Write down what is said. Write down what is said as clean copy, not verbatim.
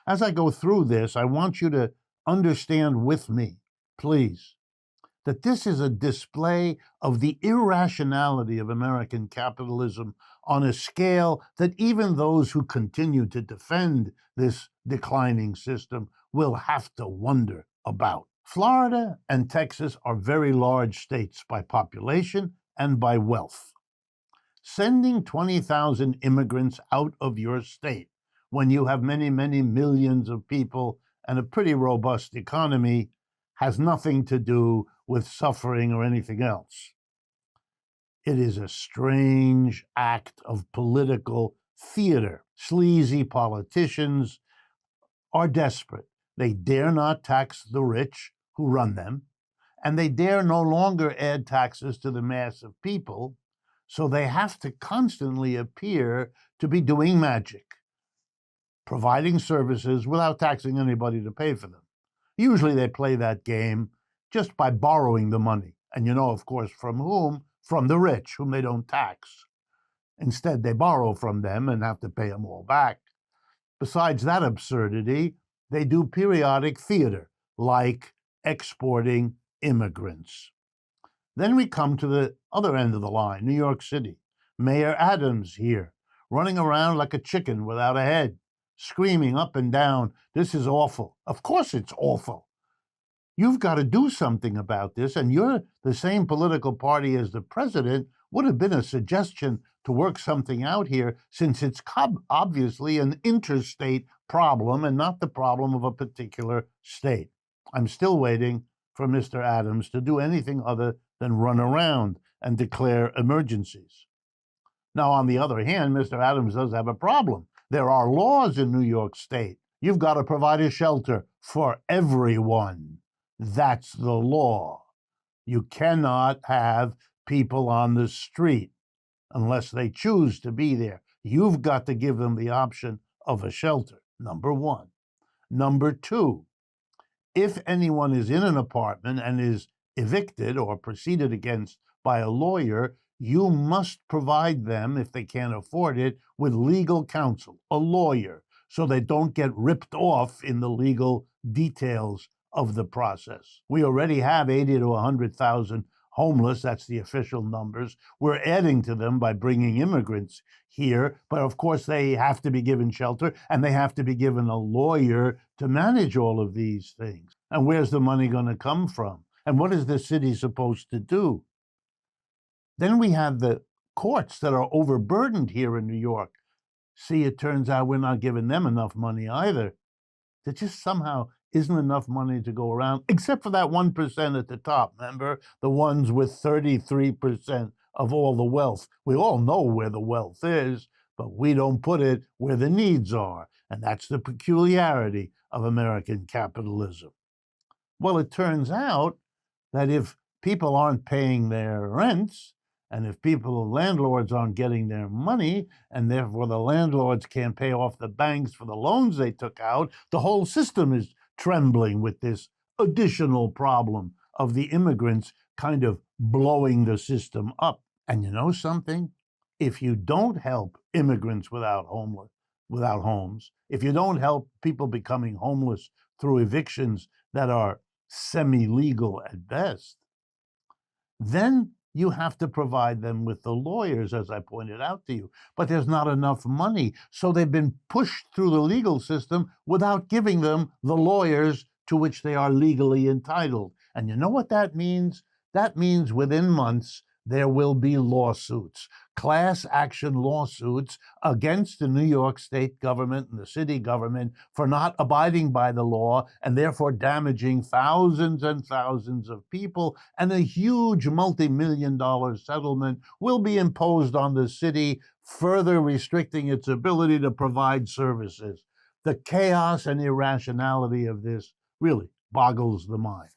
As I go through this, I want you to understand with me, please, that this is a display of the irrationality of American capitalism on a scale that even those who continue to defend this declining system will have to wonder about. Florida and Texas are very large states by population and by wealth. Sending 20,000 immigrants out of your state when you have many, many millions of people and a pretty robust economy has nothing to do with suffering or anything else. It is a strange act of political theater. Sleazy politicians are desperate. They dare not tax the rich who run them, and they dare no longer add taxes to the mass of people, so they have to constantly appear to be doing magic, providing services without taxing anybody to pay for them. Usually they play that game just by borrowing the money. And of course, from whom? From the rich, whom they don't tax. Instead, they borrow from them and have to pay them all back. Besides that absurdity, they do periodic theater, like exporting immigrants. Then we come to the other end of the line, New York City. Mayor Adams here, running around like a chicken without a head, screaming up and down, this is awful. Of course it's awful. You've got to do something about this, and you're the same political party as the president. Would have been a suggestion to work something out here, since it's obviously an interstate problem and not the problem of a particular state. I'm still waiting for Mr. Adams to do anything other than run around and declare emergencies. Now, on the other hand, Mr. Adams does have a problem. There are laws in New York State. You've got to provide a shelter for everyone. That's the law. You cannot have people on the street unless they choose to be there. You've got to give them the option of a shelter, number one. Number two, if anyone is in an apartment and is evicted or proceeded against by a lawyer, you must provide them, if they can't afford it, with legal counsel, a lawyer, so they don't get ripped off in the legal details of the process. We already have 80 to 100,000 homeless. That's the official numbers. We're adding to them by bringing immigrants here, but of course they have to be given shelter and they have to be given a lawyer to manage all of these things. And where's the money going to come from? And what is the city supposed to do? Then we have the courts that are overburdened here in New York. See, it turns out we're not giving them enough money either. There just somehow isn't enough money to go around, except for that 1% at the top, remember? The ones with 33% of all the wealth. We all know where the wealth is, but we don't put it where the needs are. And that's the peculiarity of American capitalism. Well, it turns out that if people aren't paying their rents, and if landlords aren't getting their money, and therefore the landlords can't pay off the banks for the loans they took out, the whole system is trembling with this additional problem of the immigrants kind of blowing the system up. And you know something? If you don't help immigrants without homes, if you don't help people becoming homeless through evictions that are semi-legal at best, then you have to provide them with the lawyers, as I pointed out to you. But there's not enough money, so they've been pushed through the legal system without giving them the lawyers to which they are legally entitled. And you know what that means? That means within months, there will be lawsuits, class action lawsuits against the New York state government and the city government for not abiding by the law and therefore damaging thousands and thousands of people. And a huge multi-million-dollar settlement will be imposed on the city, further restricting its ability to provide services. The chaos and irrationality of this really boggles the mind.